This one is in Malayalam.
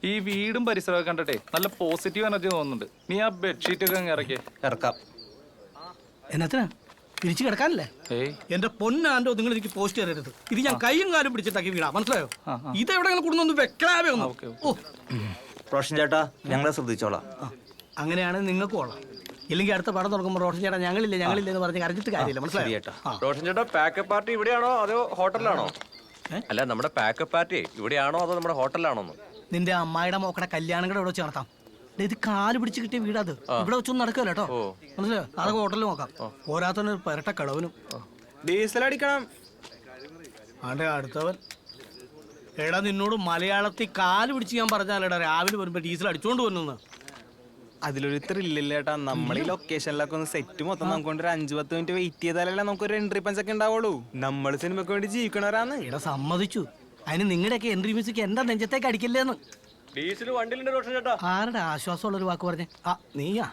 ഈ വീടും പരിസരമൊക്കെ കണ്ടിട്ടേ നല്ല പോസിറ്റീവ് എനർജി തോന്നുന്നുണ്ട്. നീ ആ ബെഡ്ഷീറ്റ് ഒക്കെ അങ്ങ് ഇറക്കിയേ. ഇറക്കാം. എന്നത്തിനാ തിരിച്ചു കിടക്കാനല്ലേ? എന്റെ പൊന്നാണ്ടോ, നിങ്ങൾ എനിക്ക് പോസ്റ്റ് തരരുത്. ഇത് ഞാൻ കൈയും കാലും പിടിച്ചിട്ടാക്കി വീടാ, മനസ്സിലായോ? ഇതെവിടെങ്കിലും കൊടുന്നൊന്ന് വെക്കാവേ ഒന്ന്. ഓ റോഷൻ ചേട്ടാ, ഞങ്ങളെ ശ്രദ്ധിച്ചോളാം. അങ്ങനെയാണ് നിങ്ങൾക്ക് കൊള്ളാം. ഇല്ലെങ്കിൽ അടുത്ത പടം തുറക്കുമ്പോൾ റോഷൻ ചേട്ടാ ഞങ്ങളില്ല എന്ന് പറഞ്ഞ് കരഞ്ഞിട്ട് കാര്യമില്ല, മനസ്സിലായോ? റോഷൻ ചേട്ടാ, പാക്കപ്പ് പാർട്ടി ഇവിടെയാണോ അതോ ഹോട്ടലിലാണോ? അല്ല, നമ്മുടെ പാക്കപ്പ് പാർട്ടി ഇവിടെയാണോ അതോ നമ്മുടെ ഹോട്ടലിലാണോ? നിന്റെ അമ്മായിയുടെ മോക്കടെ കല്യാണം കൂടെ ഇവിടെ വെച്ച് നടത്താം. ഇത് കാല് പിടിച്ച് കിട്ടിയ വീടത്, ഇവിടെ വെച്ചൊന്നും നടക്കില്ല കേട്ടോ, മനസ്സിലായോ? അതൊക്കെ ഹോട്ടലിൽ നോക്കാം. പോരാത്തന്നെ പെരട്ട കളവനും. ഡീസൽ അടിക്കണം. ആണ്ടെ അടുത്തവൻ. എടാ, നിന്നോട് മലയാളത്തിൽ കാല് പിടിച്ച് ഞാൻ പറഞ്ഞാലേടാ രാവിലെ വരുമ്പോ ഡീസൽ അടിച്ചോണ്ട് വന്നു. അതിലൊരു ത്രില്ലില്ല ഏട്ടാ. നമ്മൾ ഈ ലൊക്കേഷനിലൊക്കെ ഒന്ന് സെറ്റ് മൊത്തം നമുക്കൊണ്ട് ഒരു 5-10 മിനിറ്റ് വെയിറ്റ് ചെയ്താലല്ലേ നമുക്കൊരു എൻട്രി പഞ്ച് ഒക്കെ ഉണ്ടാവുള്ളൂ. നമ്മൾ സിനിമയ്ക്ക് വേണ്ടി ജീവിക്കണവരാന്ന്. എടാ സമ്മതിച്ചു. അതിന് നിങ്ങളുടെയൊക്കെ എൻട്രി മ്യൂസിക് എന്റെ നെഞ്ചത്തേക്ക് അടിക്കില്ലേന്ന്. ഡീസൽ വണ്ടിയിലുണ്ട് റോഷൻ ചേട്ടാ. ആരുടെ ആശ്വാസമുള്ള ഒരു വാക്ക് പറഞ്ഞേ? ആ നീയാ?